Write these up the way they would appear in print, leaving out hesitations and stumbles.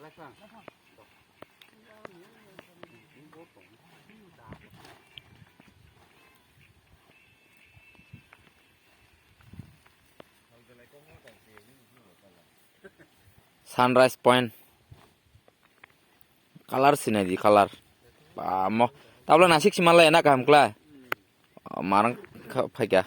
Sunrise point kalar sini di kalar mo tabla nasik si malay enak kam kla marang phaika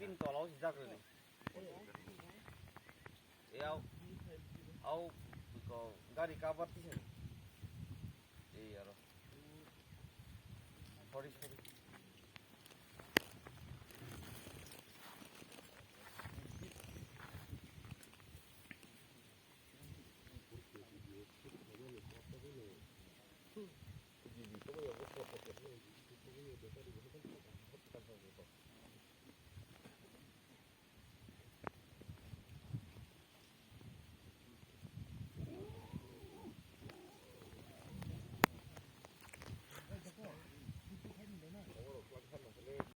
Pin tolong sejak ini. Ya, au, kau gari kabar di sini. Iya loh. Sorry.